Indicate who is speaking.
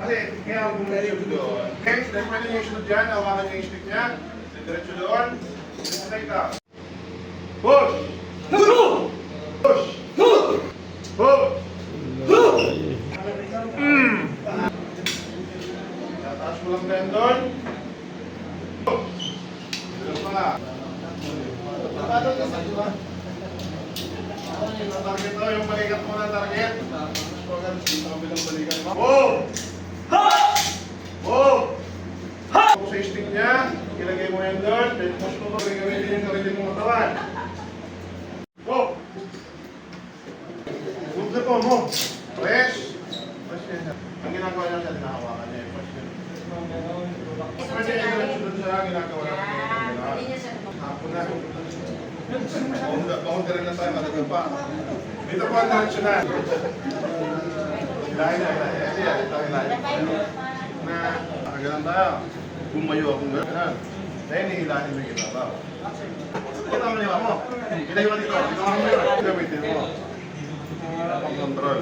Speaker 1: Kasi kaya kung diretso doon. Okay, then pwede nyo yung sunod dyan, hawakan nyo yung stick niya. Diretso doon. Diretso ka. Push! Push! Push! Tataas mo lang tayo doon. Diretso mo na. Target to, yung balikat mo na target. Wow! Wow! Kung sa stick niya, ilagay mo yan doon, then push mo ito, gagawin yung sarili mong katawan. Wow! Move na po mo. Press. Press yan. Ang ginagawa niya siya, dinahawakan niya. Press yan. Pwede yung sunod siya, ginagawa niya. Hapon na. Boundary na tayo, matagal pa. Dito po ang direksyonan. Hilahin na, hilahin. Na, nakagalan tayo. Bumayo akong gano'n. Dahil nihilahin mo yung ibabaw. Ito ang maniwa mo. Ilayo ka dito. Ito ang maniwa. Gamitin mo. Pang-control.